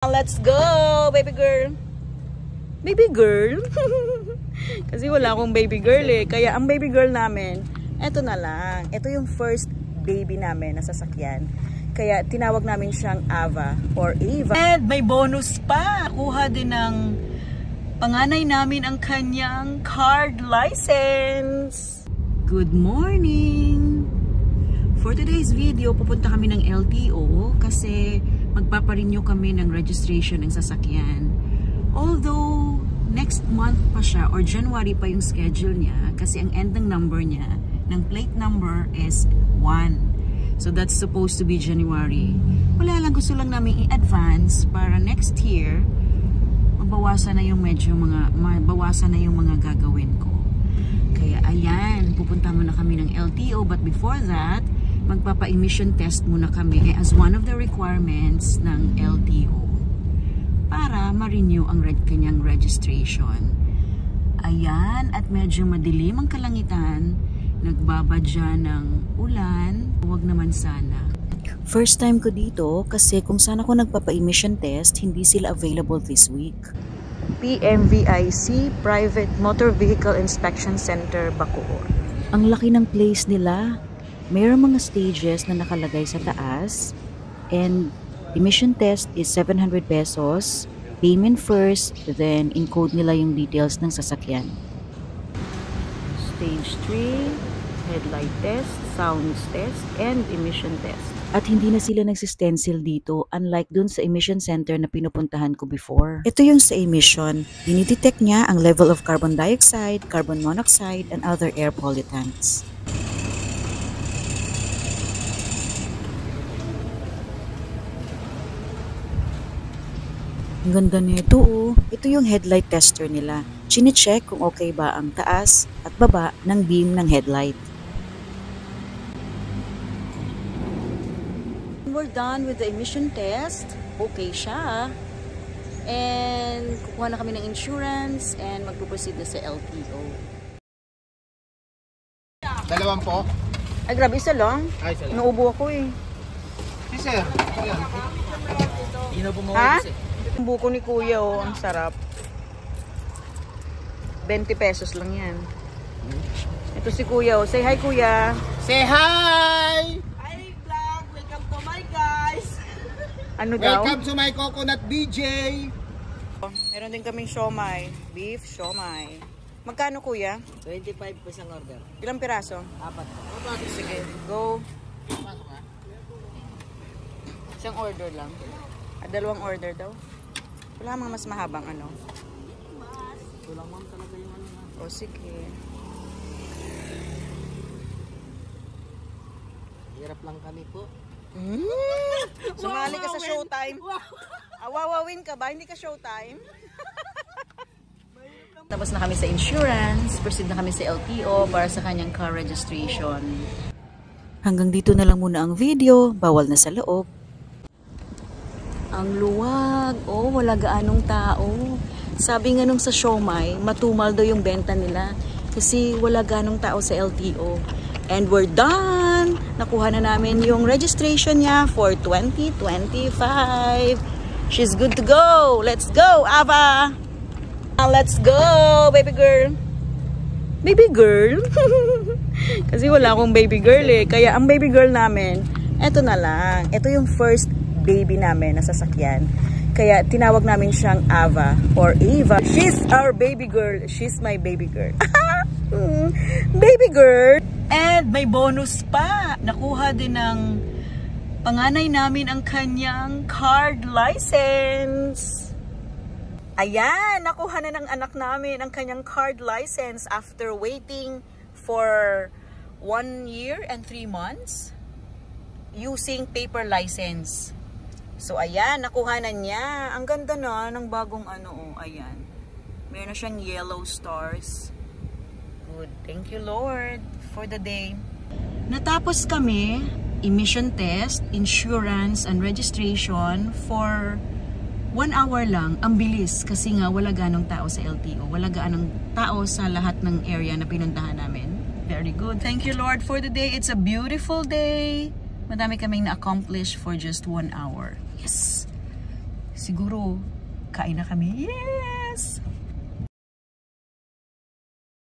Let's go, baby girl. Baby girl? Kasi wala akong baby girl eh. Kaya ang baby girl namin, eto na lang. Ito yung first baby namin na sasakyan. Kaya tinawag namin siyang Ava or Ava. And may bonus pa. Kuha din ng panganay namin ang kanyang card license. Good morning! For today's video, pupunta kami ng LTO kasi magpaparenew kami ng registration ng sasakyan. Although, next month pa siya or January pa yung schedule niya kasi ang end ng number niya, ng plate number is 1. So that's supposed to be January. Wala lang, gusto lang namin i-advance para next year, mabawasan na yung mabawasan na yung mga gagawin ko. Kaya ayan, pupunta muna kami ng LTO, but before that, magpapa-emission test muna kami as one of the requirements ng LTO para ma-renew ang kanyang registration. Ayan, at medyo madilim ang kalangitan, nagbabadya ng ulan, huwag naman sana. First time ko dito kasi kung saan ako nagpapa-emission test, hindi sila available this week. PMVIC, Private Motor Vehicle Inspection Center, Bacoor. Ang laki ng place nila. Mayroong mga stages na nakalagay sa taas. And emission test is 700 pesos. Payment first, then encode nila yung details ng sasakyan. Stage 3, headlight test, sounds test, and emission test. At hindi na sila nagsistencil dito, unlike dun sa emission center na pinupuntahan ko before. Ito yung sa emission. Dinidetect niya ang level of carbon dioxide, carbon monoxide, and other air pollutants. Ang ganda nito oh. Ito yung headlight tester nila. Chine-check kung okay ba ang taas at baba ng beam ng headlight. We're done with the emission test. Okay siya. And kukuha na kami ng insurance and magpo-proceed na sa LTO. Dalawang po? Ay grabe, isa lang. Ay, isa lang. Nauubo ako eh. Si sir. Ha? Ang buko ni kuya oh, ang sarap. 20 pesos lang yan. Ito si kuya oh. Say hi kuya. Say hi! Ano daw? Welcome to my coconut BJ! Meron din kaming siomay. Beef siomay. Magkano kuya? 25 po isang order. Ilang piraso? 4. Sige, go. Isang order lang. At dalawang order daw. Wala mga mas mahabang ano. Kulang ma'am talaga yung ano na. O sige. Hirap lang kami po. Sumali ka sa showtime. Awawawin ka ba? Hindi ka showtime? Tapos na kami sa insurance. Proceed na kami sa LTO para sa kanyang car registration. Hanggang dito na lang muna ang video. Bawal na sa loob. Ang luwag. Oh, wala gaanong tao. Sabi nga nung sa siomay, matumal daw yung benta nila. Kasi wala gaanong tao sa LTO. And we're done! Nakuha na namin yung registration niya for 2025. She's good to go! Let's go, Ava! Let's go, baby girl! Baby girl? Kasi wala akong baby girl eh. Kaya ang baby girl namin, eto na lang. Ito yung first baby namin na sasakyan. Kaya tinawag namin siyang Ava or Ava. She's our baby girl. She's my baby girl. Baby girl! And may bonus pa. Nakuha din ng panganay namin ang kanyang card license. Ayan, nakuha na ng anak namin ang kanyang card license after waiting for 1 year and 3 months using paper license. So ayan, nakuha na niya. Ang ganda na ng bagong ano, oh, ayan. Meron na siyang yellow stars. Good. Thank you, Lord, for the day. Natapos kami, emission test, insurance, and registration for 1 hour lang. Ang bilis kasi nga wala ganong tao sa LTO. Wala ganong tao sa lahat ng area na pinuntahan namin. Very good. Thank you, Lord, for the day. It's a beautiful day. Madami kaming na-accomplish for just 1 hour. Yes! siguro kain na kami. Yes!